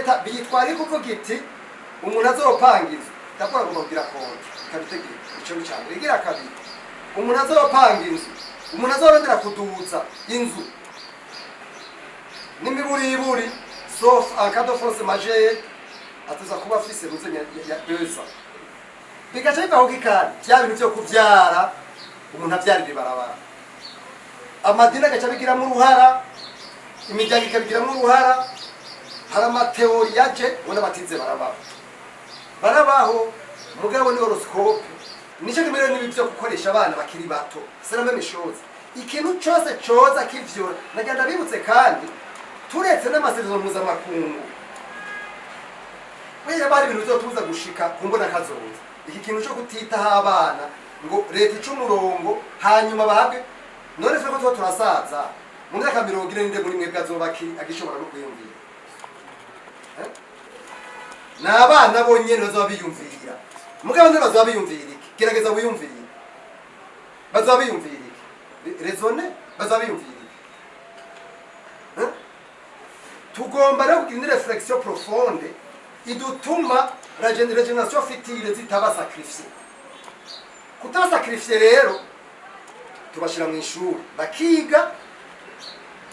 leta biyitwara kuvuga iti umuntu azopanga inzu ndakora ngo kugira konti kabitegeka ico cyane igira kabiri umuntu azopanga inzu umuntu azorondera kuduza inzu n'imiburiburi sauf en cas de force majeure atuza kuba afise ruzenya ya 2 ans bigaca bivaho kikani bya bintu byo kuvyara umuntu avyarira ibarabara amadini agaca bigiramo uruhara imiryango ikabigiramo uruhara hari amateori yaje ubona batize barabaho mugabo ni horoscope nico kimere n'ibi byo gukoresha abana bakiri bato c'est la même chose ikintu cyose coza kivyo nagenda bibutse kandi turetse n'amasezerano mpuzamakungu weya bari ibintu bizotuza gushika kumbona kazoza iki kintu cyo kutitaho abana ngo leta ica umurongo hanyuma bahabwe none twe ko tuba turasaza mu myaka 40 muri mwebwe azobaki agishobora no kuyumvira n'abana bonyene bazoba biyumvira mugabo none bazoba biyumvira iki gerageza wiyumvire bazoba biyumvira iki raisonne bazoba biyumvira iki tugomba rero kugira une réflexion profonde idutuma la génération futile zitaba sacrifier kutaba sacrifier rero tubashira mu ishuri bakiga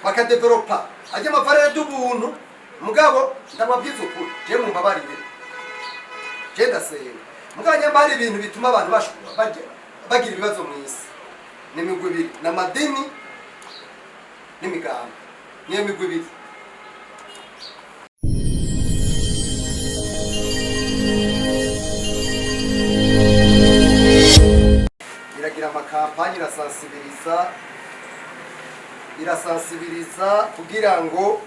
bakadevelopa ajya amavarere y'ubuntu mugabo ndababwiza ukuri je mu mbabarire je ndasenga mugabo nyambari ibintu bituma abantu bagira ibibazo mu isi n'imigwi ibiri n'amadini n'imigambi niyo migwi ibiri iragira amakampani irasensibiliza kugira ngo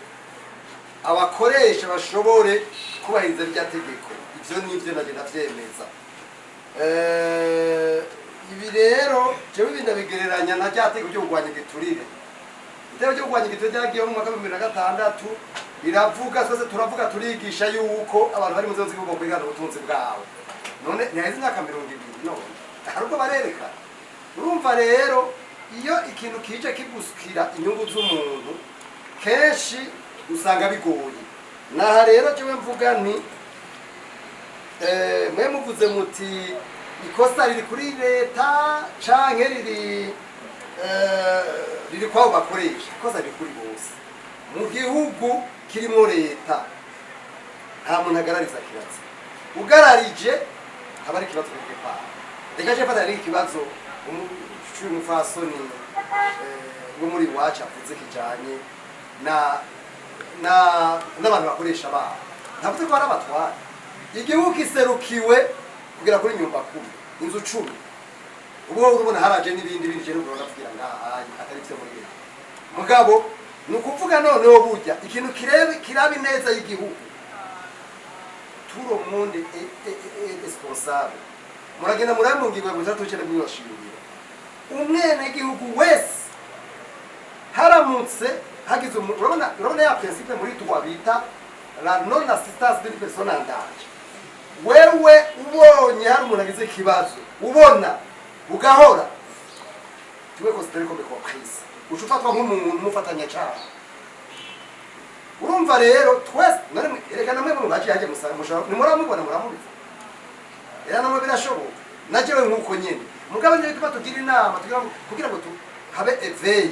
abakoresha bashobore kubahiriza rya tegeko ivyo nivyo nagenda vyemeza ibi rero jewe bindabigereranya na rya tegeko ryo kugwanya igiturire itegeko ryo kugwanya igiturire ryagiyeho mu mwaka wa 2006 biravuga twese turavuga turigisha yuko abantu bari mu nzego z'igihugu kwigana ubutunzi bwabo none ntiheze imyaka 20 none harubwo barereka urumva rero iyo ikintu kije kigusukira inyungu z'umuntu kenshi usanga bigoye naha rero jewe mvuga nti mwe muvuze muti ikosa riri kuri leta canke riri kwabo bakoresha ikosa riri kuri bose mu gihugu kirimo leta nta muntu agarariza kibazo ugararije haba ari kibazo k'ipara reka je fata ari kibazo umufasoni ngo muri wacu avuze kijanye n'abantu bakoresha babo ntavuze ko ari abatwara igihugu kiserukiwe kugira kuri nyumba kumi inzu 10 ubu urubona haraje n'ibindi je n'ubwo ndavugira ngaha atari byo muri leta mugabo nukuvuga none wo burya ikintu kirabi neza y'igihugu turo monde responsable muragenda muramungiwe gutatucere bw'ibashirira umwene gihugu wese haramutse hagize urabona ya principe muri tuwabita la non assistance d'une personne en danger wewe ubonye hari umuntu agize ikibazo ubona ugahora tuwe considérer comme complice ucufatwa nk'umuntu mufatanya cyane urumva rero twese none erega namwe mu baje yaje musanga mushaka nimuramubona muramubiza era namwe birashoboka najewe nkuko nyene mugabo nje tuba tugira inama kugira ngo habe éveil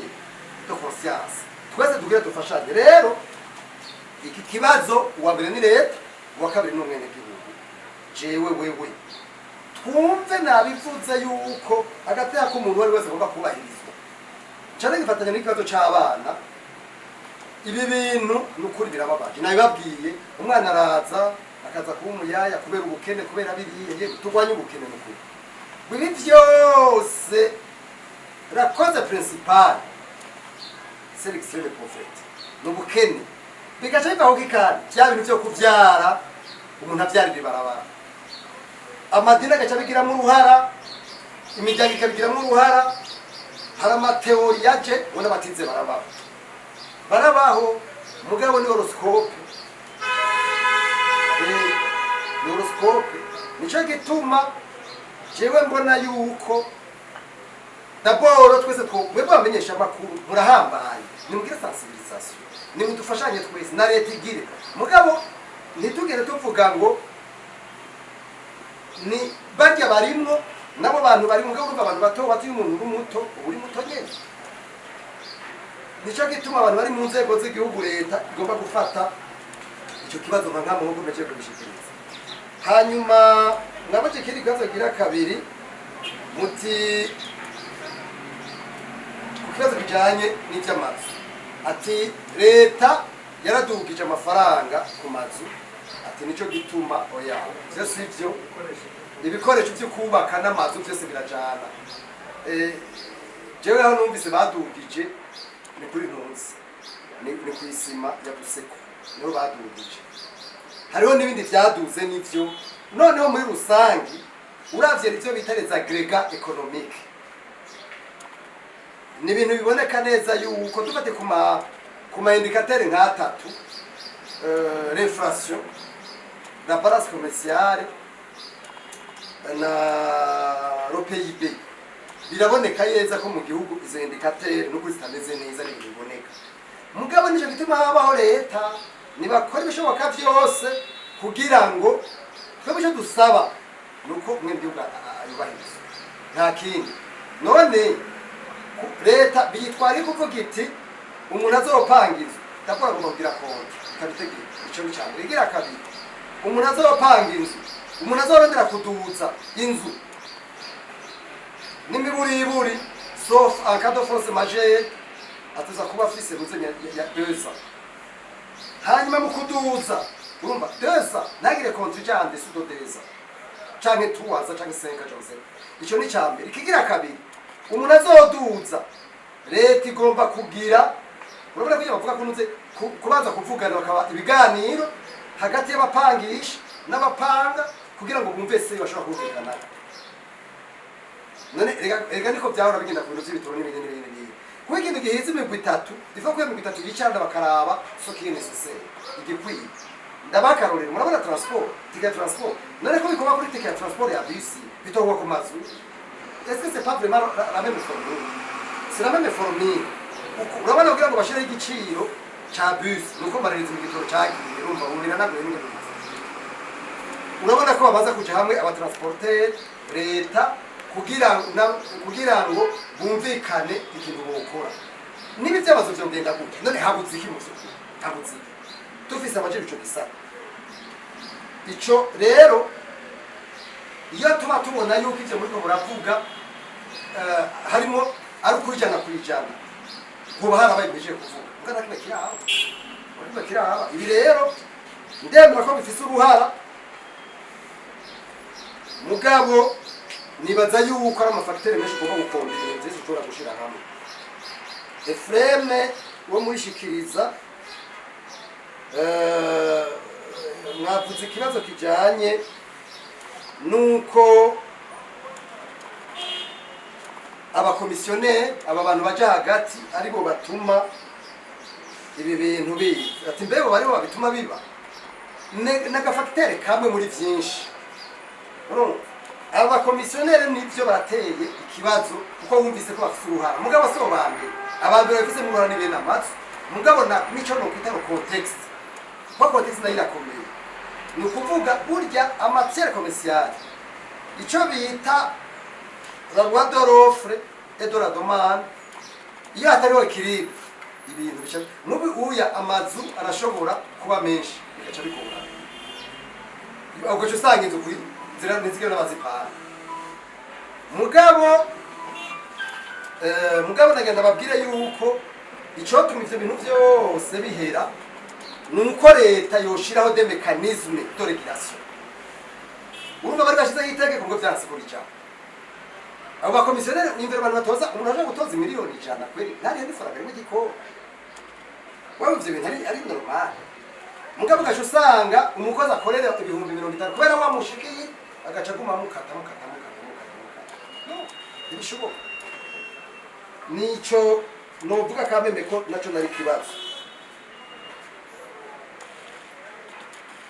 de conscience twese tugire dufashanye rero iki kibazo uwa mbere ni leta uwa kabiri n'umwene gihugu jewe wewe twumve nabivuze yuko hagati yako umuntu wari wese agomba kubahirizwa cyane gifatanya n'ikibazo c'abana ibi bintu nukuri birababaje nabibabwiye umwana araza akaza kuba umuyaya kubera ubukene kubera biriye tugwanye ubukene nukuri ibi byose la cause principale c'est l'extrême pauvreté n'ubukene bigaca bivaho kikani bya bintu byo kuvyara umuntu avyarira ibarabara amadini agaca bigiramo uruhara imiryango ikabigiramo uruhara hari amateori yaje ubona batize barabaho mugabo ni horoscope nico gituma jewe mbona yuko d'abord twese twebwe bamenyesha amakuru murahambaye nimugire sensibilisation nimudufashanye twese na leta igire mugabo ntitugere tuvuga ngo ni barya barimwo nabo bantu bari mu gahunda abantu bato batuye umuntu muto uri muto nyene nico gituma abantu bari mu nzego z'igihugu leta igomba gufata icyo kibazo nka mu hugu meje kubishikiriza hanyuma nabaje kiri kibazo gira kabiri muti ku kibazo kijanye n'ivy'amazu ati leta yaradugije amafaranga ku mazu ati nico gituma oya byo sivyo ibikoresho byo kubaka n'amazu byose birajana jewe hano numvise badugije ni kuri ntunzi ni kwisima ya Buseko niho badugije hariho n'ibindi byaduze n'ivyo noneho muri rusangi uravye ivyo bitereza agrega economique ni ibintu biboneka neza yuko dufate kuma indicateur nk'atatu l'inflation la balance commerciale na le PIB biraboneka yeza ko mu gihugu izo indicateur nuko zitameze neza ni biboneka mugabo nico gituma habaho leta nibakora ibishoboka byose kugira ngo twebwe dusaba nuko mwe gihugu ayubahiriza nta kindi none leta bitwari kuvuga iti umuntu azopangiza ndakora ngo kugira konti kabitegeka ico cyane rigira kabiri umuntu azopanga inzu umuntu azorondera kuduza inzu n'imiburiburi sauf en cas de force majeure atuza kuba afise ruzenya ya 2 ans hanyuma mu kuduza urumva 2 ans nagire contingent sous 2 ans canke 3 ans canke 5 ans ico ni cyambere ikigira kabiri umuntu azoduza leta igomba kugira urabona ko bavuga kunuze kubanza kuvugana bakaba ibiganiro hagati y'abapangisha n'abapanga kugira ngo bumve se bashobora kumvikana none ega niko byahora bigenda ku bintu by'ibitoro n'ibindi kuko ikintu gihize imigwi itatu ifa ko imigwi itatu yicanda bakaraba soki necessaire igikwiye ndabakarorera murabona transport ticket transport none ko bikoma kuri ticket transport ya bisi bitogwa ku mazu est-ce que c'est pas vraiment la même formule c'est la même formule urabona kugira ngo bashire igiciro cha bus nuko maririza mu gitoro cyagiye urumva umira nabwo n'ibindi urabona ko babaza kuja hamwe abatransporter leta kugira ngo bumvikane ikintu bokora nibi byabazo byo ngenda gute none habuze iki muzo habuze tufise amajeri ico gisara ico rero iyo tuba tubona yuko ivyo muri ko muravuga harimo ari kujana kwijana kuba harabaye bije kuvuga ngana kiraho ibi rero ndemera ko bifise uruhara mugabo nibaza yuko ari amafacteur menshi kuba gukombera ibintu byose ushobora gushira hamwe Efreme wo murishikiriza mwavuze ikibazo kijanye nuko abakomisiyoneri aba bantu baje hagati aribo batuma ibi bintu biza ati mbego baribo babituma biba n'agafacteur kamwe muri byinshi abakomisiyoneri nivyo bateye ikibazo kuko wumvise ko bafite uruhara mugabo asobanure abantu bafite mu ruhara n'ibintu amatsi mugabo na nico no kwita context kwa context nayo irakomeye ni ukuvuga burya amatière commerciale ico bita la loi de l'offre et de la demande iyo atariho équilibre ibintu bica mubi uya amazu arashobora kuba menshi bigaca bikora ubwo cyo usanga inzu zira nizige n'abazipana mugabo nagenda babwire yuko ico tuma ivyo bintu byose bihera nuko leta yoshiraho des mécanismes de régulation urumva bari bashize itegeko ngo byanse kuri cyane abo bakomisiyoneri nimvera abantu batoza umuntu aje gutoza miliyoni 100 kweri nari ndi faranga rimwe giko wawe ivyo bintu ari normal mugabo gasho usanga umukozi akorera ibihumbi 50 kubera wamushikiye agaca guma mukata no ibishoboka nico novuga kameme ko naco nari kibazo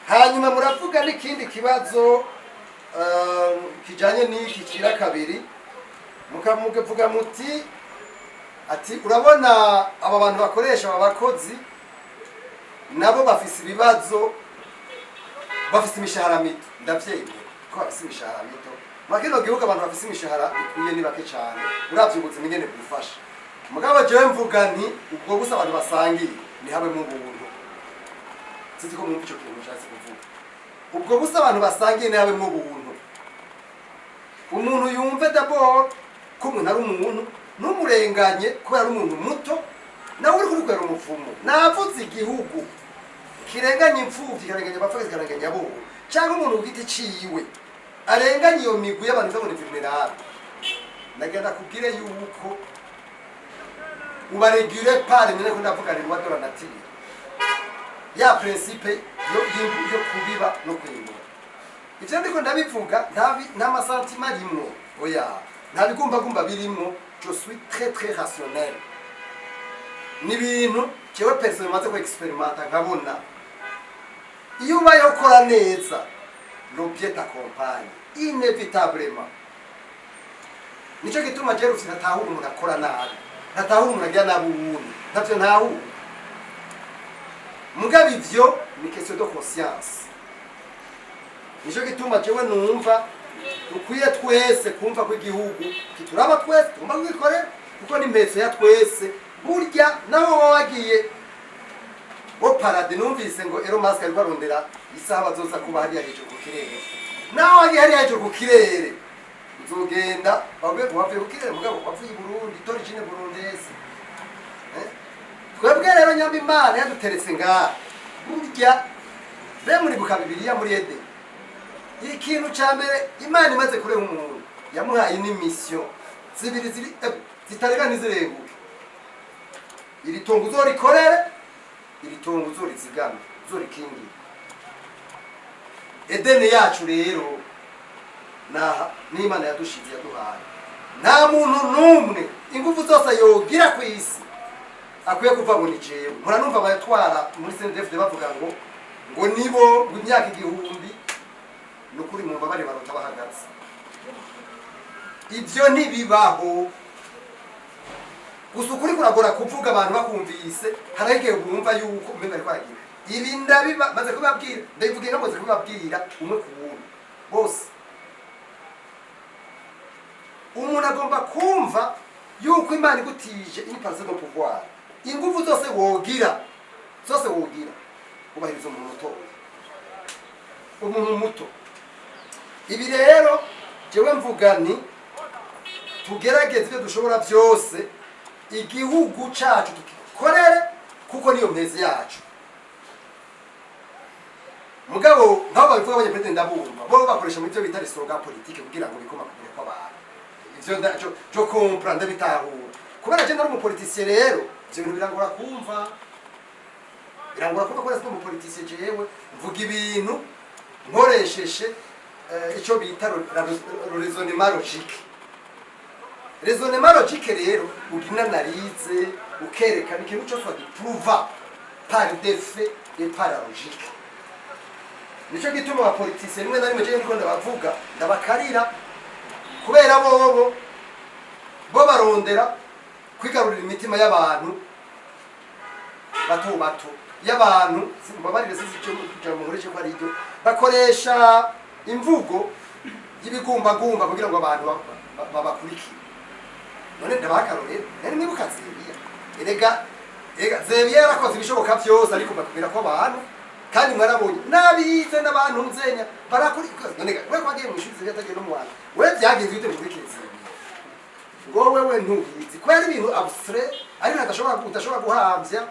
hanyuma muravuga n'ikindi kibazo kijanye n'iki kira kabiri mukavuga muti ati urabona aba bantu bakoresha aba bakozi nabo bafise ibibazo bafise imishahara mito ndavyemeye ko bafise imishahara mito makino gihugu abantu bafise imishahara ikwiye ni bake cyane uravye ubuzima ingene bufasha mugabo jewe mvuga nti ubwo gusa abantu basangiye ni habe mu buntu siti ko mu bico kintu cyase kuvuga ubwo gusa abantu basangiye ni habe mu buntu umuntu yumve d'abord ko umuntu ari umuntu numurenganye ko ari umuntu muto nawe uri kurukwera umufumo navuze igihugu kirenganye imfuvyi karenganye abapfakazi karenganye abo cyangwa umuntu ugiti ciwe arenganye iyo migwi y'abantu zabone vulnerable nagenda kubwire yuko ubaregure pare nyine ko ndavuga ni wadora natiri ya principe yo kubiba no kwimbura ivyo ndiko ndabivuga nta masantima rimwe oya nta bigumba birimo je suis très rationnel ni bintu jewe personne maze ko experimenta nkabona iyo ubayeho ukora neza l'objet t'accompagne inévitablement nico gituma jewe sinatahura umuntu akora nabi natahura umuntu agira nabi ubundi ntavyo ntahura mugabe ivyo ni question de conscience nico gituma jewe numva ukwiye twese kumva ko igihugu kituraba twese tumba kugikorera kuko ni mbese ya twese burya naho wagiye parade numvise ngo Elon Musk ari barondera isaha bazoza kuba hari hejuru ku kirere naho wagiye hari hejuru ku kirere uzogenda bavuye ku kirere mugabo bavuye i Burundi d'origine burundese twebwe rero nyamba Imana yaduteretse ngaha burya be muri buka Bibiliya muri Ede ikintu ca mbere Imana imaze kureba umuntu yamuhaye ni mission zibiri zitarega nizirenguke iri tongo uzorikorere iri tongo uzorizigame uzorikingira Edeni yacu rero naha n'Imana yadushize yaduhaye nta muntu numwe ingufu zose yogira ku isi akwiye kuva ngo ni jewe muranumva bayatwara muri CNDF bavuga ngo nibo imyaka igihumbi nukuri mu mbabare barota bahagaze ivyo ntibibaho gusa ukuri kuragora kuvuga abantu bakumvise harageye bumva yuko umenga ari kwagira ibi ndabiba maze kubabwira ndabivuga ngo maze kubabwira umwe ku wundi bose umuntu agomba kumva yuko Imana igutije inipaze no pouvoir ingufu zose wogira ubahiriza umuntu muto ibi rero jewe mvuga ni tugerageze ibyo dushobora byose igihugu cacu tukikorere kuko niyo mpezi yacu mugabo nk'abo babivuga abanyapolitiki ndabumva bo bakoresha muri byo bita slogan politique kugira ngo bikoma kugira ko abantu ivyo ndaco cyo comprendre bitahura kubera je ndari umupoliticien rero ivyo bintu birangora kumva ko ari umupoliticien jewe mvuga ibintu nkoresheje icyo bita raisonnement logique raisonnement logique rero ugina narize ukerekana ikintu cyose wagipruva par des faits et par la logique nico gituma abapoliticiens rimwe na rimwe je ndiko ndabavuga ndabakarira kubera bo barondera kwigarurira imitima y'abantu bato y'abantu babarire sisi cyo kugira ngo nkoreshe ko ari ibyo bakoresha imvugo y'ibigumbagumba kugira ngo abantu babakurikire none ndabakarorera nari nibuka Zebiya Zebiya yarakoze ibishoboka byose ariko bakubwira ko abantu kandi mwarabonye nabize n'abantu nzenya barakurikira none we kwagiye mu ishuri Zebiya tagiye no mwana we byagenze bite muri Zebiya ngo wewe ntubizi ko ari ibintu abstrait ari udashobora guhamvya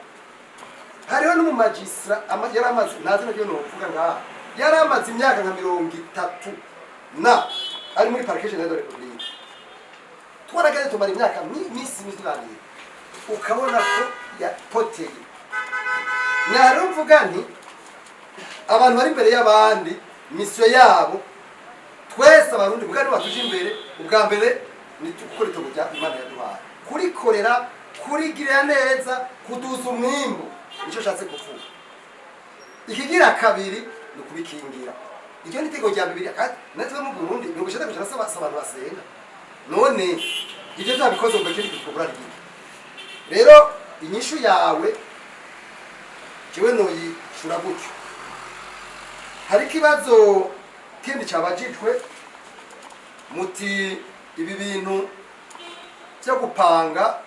hariho no mu magistra yaramaze nazi nabyo no kuvuga ngaha yaramaze imyaka nka 30 na ari muri parquet général de la République twaragaze tumara imyaka misi mitwani ukabona ko yapoteye naro mvuga nti abantu bari imbere y'abandi mission yabo twese abarundi bugari batuje imbere ubwa mbere ni tukora itobujya Imana yaduhaye kurikorera kurigirira neza kuduza umwimbo nicyo shatse kuvuga ikigira kabiri no kubikingira iryo nitego rya Bibiliya kandi natwe mu Burundi ngo bishaka cyasaba abantu basenga none ibyo zabikoze ngo kindi kikubura rigi rero inyishu yawe jewe no yishura gutyo hari kibazo kindi cyabajijwe muti ibi bintu byo gupanga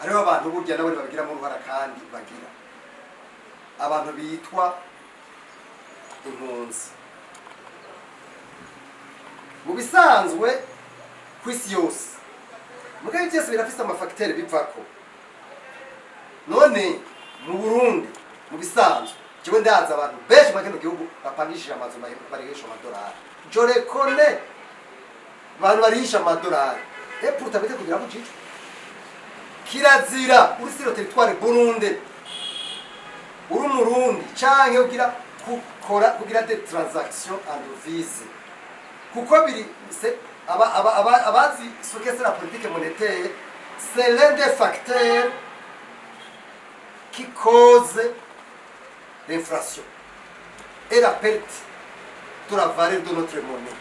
hariho abantu burya nabo babigira mu ruhara kandi bagira abantu bitwa impunzi mu bisanzwe kw'isi yose mugabe byose birafite amafacteur bivako none mu Burundi mu bisanzwe jewe ndaza abantu benshi mu kino gihugu bapangishije amazu barihisha amadolari je reconnais abantu barihisha amadolari et pourtant bete kugira ngo cicwe kirazira uri sur le territoire burunde uri umurundi canke ugira kugira des transactions en devise kuko biri abazi ce que c'est la politique monétaire c'est l'un des facteurs qui cause l'inflation et la perte de la valeur de notre monnaie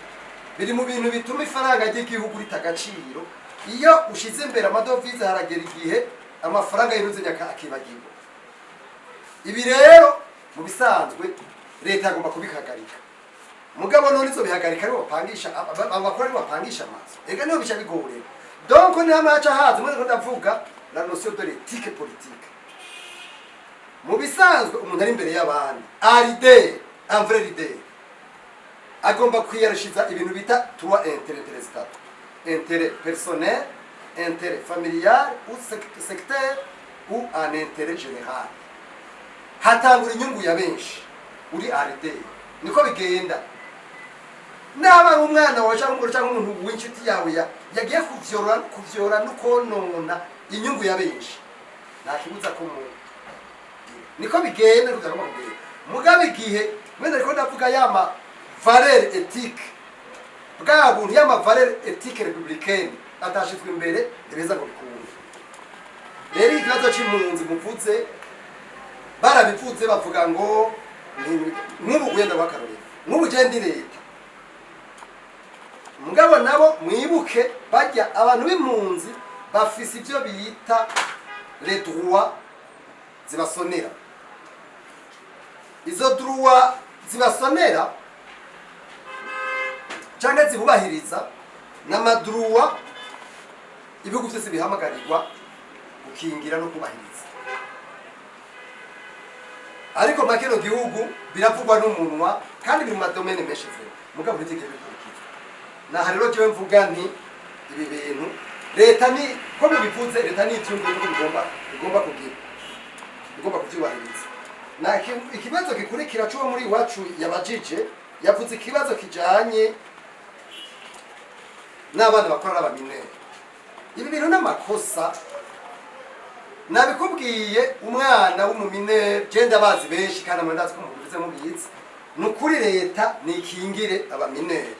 biri mu bintu bituma ifaranga ry'igihugu ritagaciro iyo ushize imbere amadovize haragera igihe amafaranga yiruze akibagirwa ibi rero mu bisanzwe leta agomba kubikagarika mugabo none izo bihagarika ari bapangisha abakora ari bapangisha amazi ega niyo bisha bigorera donc ni amacha hazi muri ndavuga la notion de l'éthique politique mu bisanzwe umuntu ari imbere y'abandi aride un vrai leader agomba kwiyarashiza ibintu bita trois intérêts zitatu intérêt personnel intérêt familial ou secteur ou un intérêt général hatangura inyungu ya benshi uri aride niko bigenda naba umwana waje umugore cyangwa umuntu w'inshuti yawe yagiye kuvyora no konona inyungu ya benshi nakibuza ko mu niko bigenda rugara mu gihe mugabe igihe mwenda riko ndavuga yama valeur éthique bwa buntu yama valeur éthique républicaine atashizwe imbere ibeza ngo bikunde rero ikibazo cy'impunzi muvuze barabivuze bavuga ngo nk'ubu gwenda bakarore nk'ubu gende leta mugabo nabo mwibuke bajya abantu b'impunzi bafise ibyo biyita les droits zibasonera izo droits zibasonera cyangwa zibubahiriza n'amadroit ibihugu byose bihamagarirwa gukingira no kubahiriza ariko makero gihugu biravugwa n'umunwa kandi biri mu madomene menshi vyo mugabo bitegeye bikurikira na rero je mvuga nti ibi bintu leta ni ko bivuze leta ni icyumba bigomba kubyubahiriza na ikibazo gikurikira cyo muri iwacu yabajije yavuze ikibazo kijanye n'abana bakora abaminere ibi bintu n'amakosa nabikubwiye umwana w'umuminere genda bazi benshi kandi amandazi ko mubivuze mu biyizi nukuri leta nikingire abaminere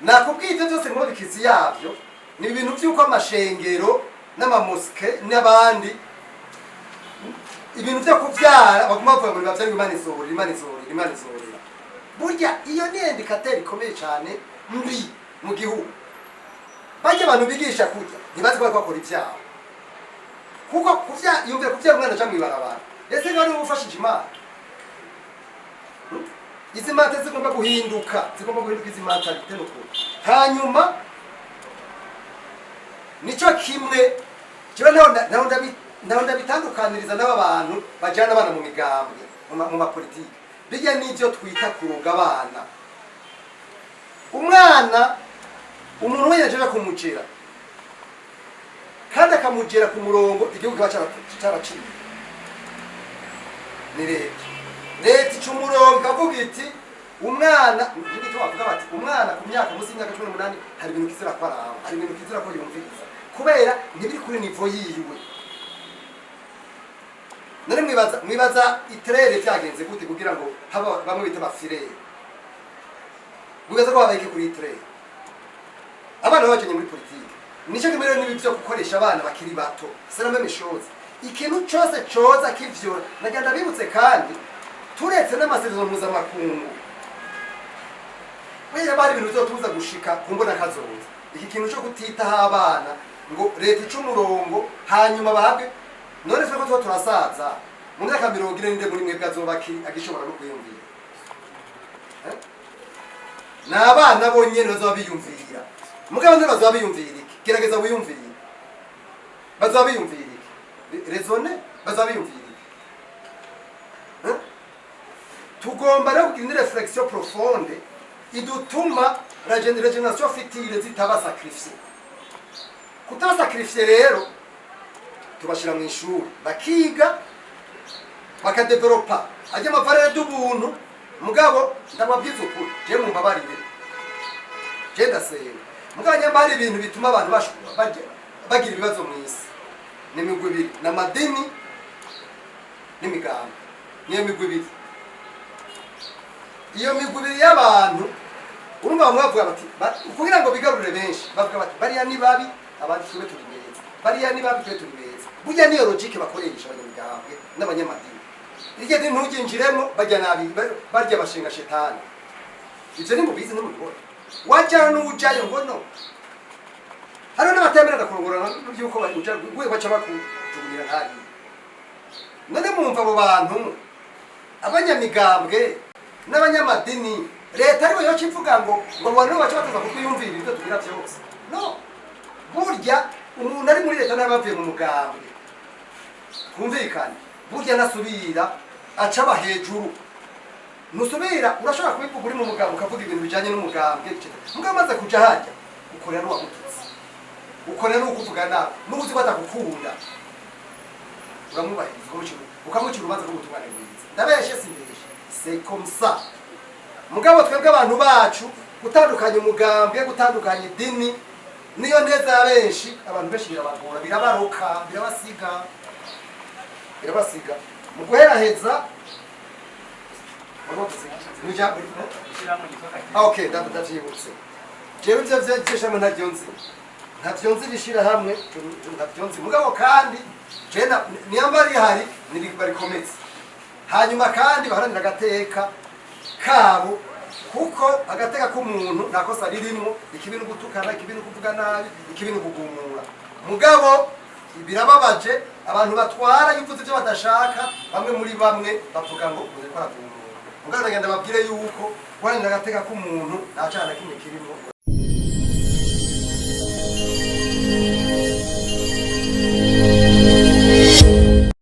nakubwiye ibyo byose ngo bikizi yavyo ni ibintu by'uko amashengero n'amamoske n'abandi ibintu byo kuvyara baguma bavuga muri bavyo Imana izohorera burya iyo ni indicateur ikomeye cyane mbi mu gihugu bajye abantu bigisha kurya ntibazi ko bakora ibyaha kuko yumve kuvyara umwana cyangwa ibarabara ese ngari ubufashije Imana izi mate zigomba guhinduka izi mentalite no kuri hanyuma nico kimwe cyo naho ndabitandukaniriza n'aba bantu bajyana abana mu migambwe mu mapolitiki bijya n'ibyo twita kuruga abana umwana umuntu we yaje kumugera kandi akamugera ku murongo igihugu cy'abaciye ni leta icumurongo ikavuga iti umwana n'ibyo bavuga bati umwana ku myaka munsi y'imyaka 18 hari ibintu kizira ko araba hari ibintu kizira ko yumviriza kubera ntibiri kuri nivo yiwe none mwibaza itrere byagenze gute kugira ngo haba bamwe bita bafirere mwibaza ko babaye kuri itrere abana bakenye muri politiki nico kimero n'ibyo gukoresha abana bakiri bato c'est la même chose ikintu cyose cyoza kivyo nagenda bibutse kandi turetse n'amasezerano mpuzamakungu weya bari ibintu bizotuza gushika kumbona kazoza iki kintu cyo kutitaho abana ngo leta icumurongo hanyuma bahabwe none twe ko turasaza mu myaka 40 ninde muri mwe bwazoba agishobora no kuyumvira n'abana bonyene bazoba biyumvira mugabo nde bazoba biyumvira iki gerageza wiyumvire bazoba biyumvira iki raisonne bazoba biyumvira iki tugomba rero kugira une réflexion profonde idutuma la génération futile zitaba sacrifier kutaba sacrifier rero tubashira mu ishuri bakiga bakadevelopa ajya amavarere y'ubuntu mugabo ndababwiza ukuri je mu mbabarire je ndasenga mugabo nyambari ibintu bituma abantu bashobora bagira ibibazo mu isi n'imigwi ibiri n'amadini n'imigambi niyo migwi ibiri iyo migwi ibiri y'abantu urumva bamwe bavuga bati kugira ngo bigarurire benshi bavuga bati bariya ni babi abandi tube turi beza bariya ni babi tube turi beza burya niyo logique bakoresha abanyamigambwe n'abanyamadini iryo dini ntuginjiremo bajya nabi barya bashinga shetani ivyo ni mubizi no mubibona wajya n'ujayo ngo no hariho n'abatemerera kurongorana n'ubyuko baja baca bakujugunyira hariya none mwumva abo bantu abanyamigambwe n'abanyamadini leta ariwe yoca ivuga ngo abantu baca bataza kutwiyumvira ibyo tugira byose no burya umuntu ari muri leta n'abavuye mu mugambwe kumvikana burya nasubira acaba hejuru nusubira urashobora kubivuga uri mu mugambwe ukavuga ibintu bijanye n'umugambwe mugabo maze kuja hajya ukorera n'uwamututsi ukorera n'ukuvuga nawe n'ubuzi batakukunda uramwubahiriza ukamucira urubanza rw'ubutungane bwiza ndabeshe simbeshe c'est comme ça mugabo twebwe abantu bacu gutandukanya umugambwe gutandukanya idini niyo neza ya benshi abantu benshi birabagora birabaroka birabasiga mu guheraheza okay ndavyibutse jewe ivyo vyeshamwe ntavyo nzi bishira hamwe ntavyo nzi mugabo kandi jena niyambari hari barikometse hanyuma kandi baharanira agateka kabo kuko agateka k'umuntu nakosa ririmo ikibintu gutukana ikibintu kuvuga nabi ikibintu kugumura mugabo birababaje abantu batwara imvuze byo badashaka bamwe muri bamwe bavuga ngo uze kwa gumura mugabo ngenda babwire yuko kwanira agateka k'umuntu nta cyana kimwe kirimo